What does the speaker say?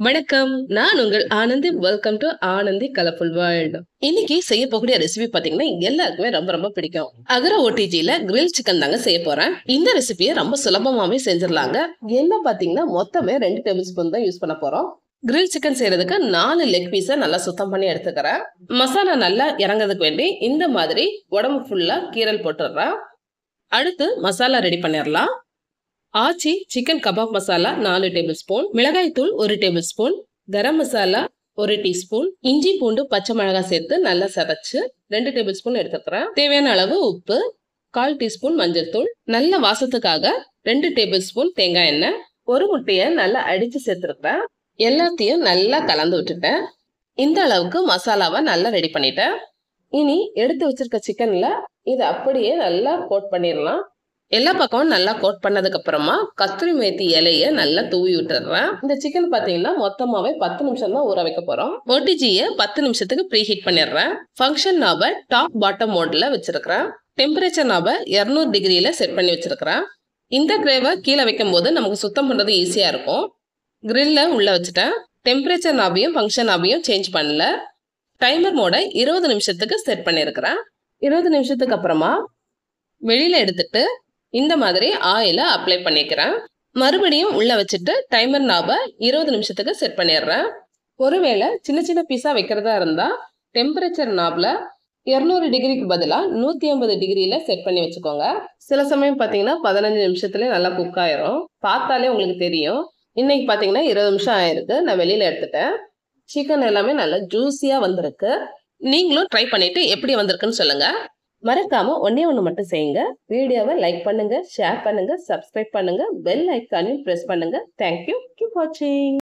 வணக்கம். நான் உங்கள் Anandhi. Welcome to Anandhi colourful world. இன்னைக்கு செய்ய போகக்கூடிய ரெசிபி பாத்தீங்கன்னா எல்லாருக்குமே ரொம்ப பிடிக்கும். அகர ஓடிஜில கிரில் சிக்கன் தாங்க செய்ய போறேன். இந்த ரெசிபியை ரொம்ப சுலபமாவே செஞ்சிடலாங்க. என்ன பாத்தீங்கன்னா மொத்தமே 2 டேபிள் ஸ்பூன் தான் யூஸ் பண்ண போறோம். கிரில் சிக்கன் செய்யறதுக்கு 4 லெக் பீஸை நல்லா சுத்தம் பண்ணி எடுத்துக்கிறேன். மசாலா நல்லா இறங்கிறதுக்கு வேண்டி இந்த மாதிரி உடம்பு ஃபுல்லா கீரல் போட்டுடுறேன். அடுத்து மசாலா ரெடி பண்ணிடலாம். Aachi chicken kebab masala 4 tablespoon, மிளகாய் தூள் 1 tablespoon, garam masala 1 teaspoon, இஞ்சி பூண்டு பச்சை மிளகாய் சேர்த்து நல்லா சதைச்சு 2 டேபிள் ஸ்பூன் எடுத்துக்கிறேன். தேவையான அளவு உப்பு, 1/4 டீஸ்பூன் மஞ்சள் தூள், நல்ல வாசத்துக்காக 2 டேபிள் ஸ்பூன் தேங்காய் எண்ணெய், ஒரு முட்டையை நல்லா அடிச்சு சேர்த்துருக்கிறேன். எல்லாத்தையும் நல்லா கலந்து விட்டுட்டேன். இந்த அளவுக்கு மசாலாவை நல்லா ரெடி பண்ணிட்டேன். இனி எடுத்து வச்சிருக்க சிக்கன்ல இதை அப்படியே நல்லா கோட் பண்ணிடலாம். எல்லா பக்கமும் நல்லா கோட் பண்ணதுக்கு அப்புறமா கஸ்தூரி மேத்தி இலைய நல்லா தூவி விட்டுறேன். இந்த சிக்கன் பாத்தீங்கன்னா மொத்தமாவே 10 நிமிஷம் தான் ஊற வைக்க போறோம். ஓடிஜியை 10 நிமிஷத்துக்கு ப்ரீ ஹீட் பண்ணிடுறேன். ஃபங்க்ஷன் நாபை டாப் பாட்டம் மோட்ல வச்சிருக்கிறேன். டெம்பரேச்சர் நாபை 200 டிகிரியில செட் பண்ணி வச்சிருக்கிறேன். இந்த கிரேவை கீழே வைக்கும் போது நமக்கு சுத்தம் பண்றது ஈஸியா இருக்கும். கிரில்ல உள்ள வச்சுட்டேன். டெம்பரேச்சர் நாபையும் ஃபங்க்ஷன் நாபையும் சேஞ்ச் பண்ணல. டைமர் மோட 20 நிமிஷத்துக்கு செட் பண்ணிருக்கிறேன். 20 நிமிஷத்துக்கு அப்புறமா வெளியில எடுத்துட்டு இந்த மாதிரி ஆயில அப்ளை பண்ணிக்கிறேன். மறுபடியும் உள்ள வச்சுட்டு டைமர் நாபை 20 நிமிஷத்துக்கு செட் பண்ணிடுறேன். ஒருவேளை சின்ன சின்ன பீஸா வைக்கிறதா இருந்தா டெம்பரேச்சர் நாப்ல 200 டிகிரிக்கு பதிலா 150 டிகிரியில செட் பண்ணி வச்சுக்கோங்க. சில சமயம் பாத்தீங்கன்னா 15 நிமிஷத்துல நல்லா குக் ஆயிரும். பார்த்தாலே உங்களுக்கு தெரியும். இன்னைக்கு பாத்தீங்கன்னா 20 நிமிஷம் ஆயிருக்கு. நான் வெளியில எடுத்துட்டேன். சிக்கன் எல்லாமே நல்லா ஜூஸியா வந்திருக்கு. நீங்களும் ட்ரை பண்ணிட்டு எப்படி வந்திருக்குன்னு சொல்லுங்க. மறக்காம ஒண்ணே ஒண்ணு மட்டும் செய்யுங்க. வீடியோவை லைக் பண்ணுங்க, ஷேர் பண்ணுங்க, சப்ஸ்கிரைப் பண்ணுங்க, பெல் ஐக்கானையும் பிரஸ் பண்ணுங்க. தேங்க்யூ. கீப் வாட்சிங்.